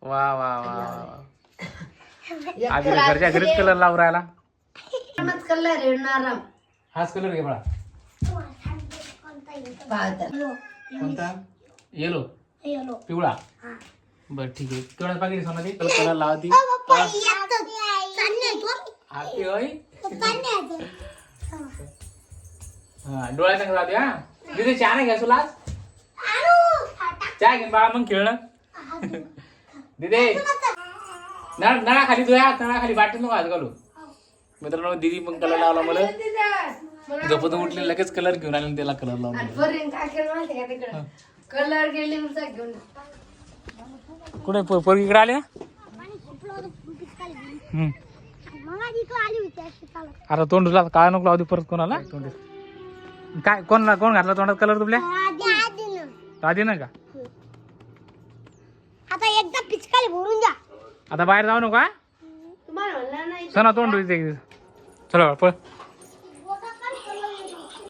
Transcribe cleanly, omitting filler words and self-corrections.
वा वा वा वा. आधी घरच्या घरीच कलर लावून राहिला. कलर आहे नरम. हाच कलर घे बाळा. कोणता? येलो पिवळा. बर ठीक आहे. केवढा पाकिट सोना ते कलर लावती. हाती होय. हा डोळ्यात राहू दे. हा तिथे चहा नाही घ्या तुला. चहा घेऊन बाळा मग खेळणं. दिदे नळा खाली तुया नळा खाली बाटली नको हात घालू. मित्रांनो दीदी पण कलर लावला मला. झोपत उठले लगेच कलर घेऊन आले त्याला कलर लावला. कलर गेले घेऊन कुठे पोरगी इकडे आले. आता तोंडला काय नको लावू दे परत कोणाला. तोंड काय कोण घातला तोंडात कलर तुपल्या. आधी ना का आता एकदा पिचकारी भरून द्या. आता बाहेर जाऊ नका. तुम्हाला म्हणलं नाही. सणा तोंड चला पळ.